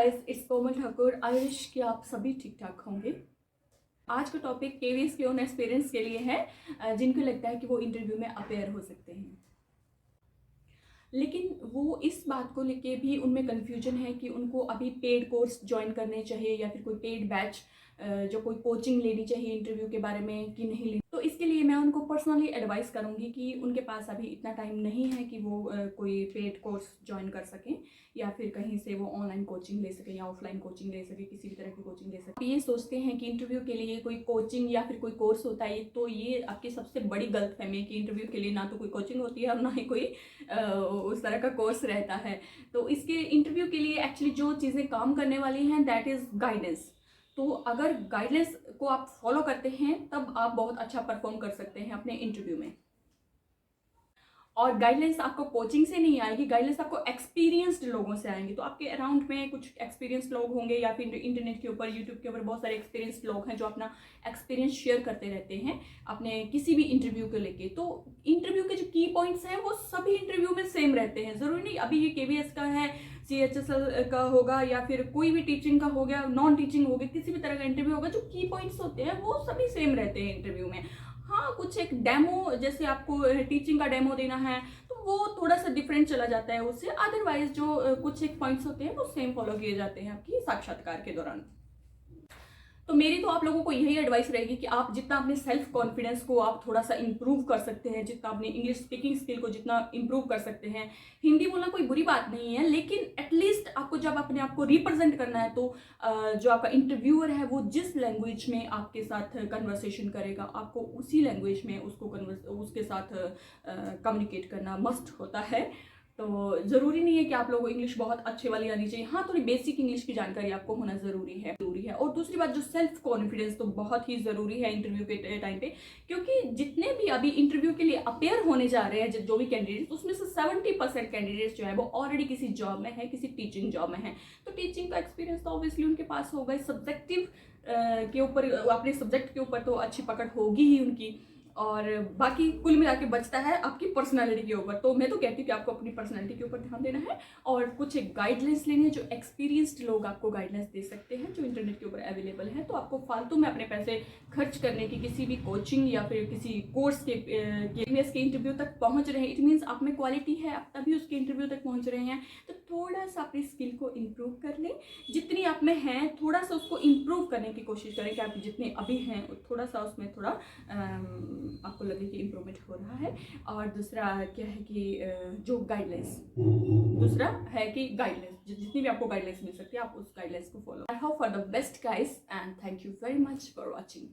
Guys, it's Komal Thakur. I wish कि आप सभी ठीक ठाक होंगे। आज का टॉपिक केवीएस के ओन एक्सपीरियंस के लिए है, जिनको लगता है कि वो इंटरव्यू में अपेयर हो सकते हैं, लेकिन वो इस बात को लेके भी उनमें कन्फ्यूजन है कि उनको अभी पेड कोर्स ज्वाइन करने चाहिए या फिर कोई पेड बैच जो कोई कोचिंग लेनी चाहिए इंटरव्यू के बारे में कि नहीं लेनी। तो इसके लिए मैं उनको पर्सनली एडवाइस करूंगी कि उनके पास अभी इतना टाइम नहीं है कि वो कोई पेड कोर्स ज्वाइन कर सकें या फिर कहीं से वो ऑनलाइन कोचिंग ले सकें या ऑफलाइन कोचिंग ले सकें, किसी भी तरह की कोचिंग ले सकें। आप ये सोचते हैं कि इंटरव्यू के लिए कोई कोचिंग या फिर कोई कोर्स होता है, तो ये आपकी सबसे बड़ी गलतफहमी है कि इंटरव्यू के लिए ना तो कोई कोचिंग होती है और ना ही कोई उस तरह का कोर्स रहता है। तो इसके इंटरव्यू के लिए एक्चुअली जो चीज़ें काम करने वाली हैं दैट इज़ गाइडेंस। तो अगर गाइडेंस को आप फॉलो करते हैं तब आप बहुत अच्छा परफॉर्म कर सकते हैं अपने इंटरव्यू में। और गाइडलाइंस आपको कोचिंग से नहीं आएगी, गाइडलाइंस आपको एक्सपीरियंस्ड लोगों से आएंगी। तो आपके अराउंड में कुछ एक्सपीरियंस्ड लोग होंगे या फिर इंटरनेट के ऊपर, यूट्यूब के ऊपर बहुत सारे एक्सपीरियंस्ड लोग हैं जो अपना एक्सपीरियंस शेयर करते रहते हैं अपने किसी भी इंटरव्यू को लेके। तो इंटरव्यू के जो की पॉइंट्स हैं वो सभी इंटरव्यू में सेम रहते हैं। जरूरी नहीं अभी ये केवीएस का है, CHSL का होगा या फिर कोई भी टीचिंग का हो गया, नॉन टीचिंग हो गया, किसी भी तरह का इंटरव्यू होगा, जो की पॉइंट्स होते हैं वो सभी सेम रहते हैं इंटरव्यू में। हाँ, कुछ एक डेमो, जैसे आपको टीचिंग का डेमो देना है तो वो थोड़ा सा डिफरेंट चला जाता है उससे। अदरवाइज जो कुछ एक पॉइंट्स होते हैं वो सेम फॉलो किए जाते हैं आपकी साक्षात्कार के दौरान। तो मेरी तो आप लोगों को यही एडवाइस रहेगी कि आप जितना अपने सेल्फ कॉन्फिडेंस को आप थोड़ा सा इंप्रूव कर सकते हैं, जितना अपने इंग्लिश स्पीकिंग स्किल को जितना इंप्रूव कर सकते हैं। हिंदी बोलना कोई बुरी बात नहीं है, लेकिन एटलीस्ट आपको जब अपने आप को रिप्रेजेंट करना है तो जो आपका इंटरव्यूअर है वो जिस लैंग्वेज में आपके साथ कन्वर्सेशन करेगा, आपको उसी लैंग्वेज में उसके साथ कम्युनिकेट करना मस्ट होता है। तो ज़रूरी नहीं है कि आप लोगों को इंग्लिश बहुत अच्छे वाली आनी चाहिए, हाँ थोड़ी बेसिक इंग्लिश की जानकारी आपको होना ज़रूरी है। और दूसरी बात, जो सेल्फ कॉन्फिडेंस तो बहुत ही ज़रूरी है इंटरव्यू के टाइम पे, क्योंकि जितने भी अभी इंटरव्यू के लिए अपेयर होने जा रहे हैं जो भी कैंडिडेट्स, उसमें से 70% कैंडिडेट्स जो है वो ऑलरेडी किसी जॉब में है, किसी टीचिंग जॉब में है। तो टीचिंग का एक्सपीरियंस तो ऑब्वियसली उनके पास होगा। सब्जेक्टिव के ऊपर, अपने सब्जेक्ट के ऊपर तो अच्छी पकड़ होगी ही उनकी, और बाकी कुल मिला के बचता है आपकी पर्सनालिटी के ऊपर। तो मैं तो कहती हूँ कि आपको अपनी पर्सनालिटी के ऊपर ध्यान देना है और कुछ एक गाइडलाइंस लेनी है जो एक्सपीरियंस्ड लोग आपको गाइडलाइंस दे सकते हैं, जो इंटरनेट के ऊपर अवेलेबल है। तो आपको फालतू में अपने पैसे खर्च करने की किसी भी कोचिंग या फिर किसी कोर्स के इंटरव्यू तक पहुँच रहे हैं, इट मीन्स आप में क्वालिटी है, आप तभी उसके इंटरव्यू तक पहुँच रहे हैं। तो थोड़ा सा अपनी स्किल को इम्प्रूव कर लें, जितनी आप में है थोड़ा सा उसको इम्प्रूव करने की कोशिश करें कि आप जितने अभी हैं थोड़ा सा उसमें थोड़ा आपको लगे कि इम्प्रूवमेंट हो रहा है। और दूसरा क्या है कि जो गाइडलाइंस, दूसरा है कि गाइडलाइंस जितनी भी आपको गाइडलाइंस मिल सकती है आप उस गाइडलाइंस को follow. I hope for the best guys and thank you very much for watching.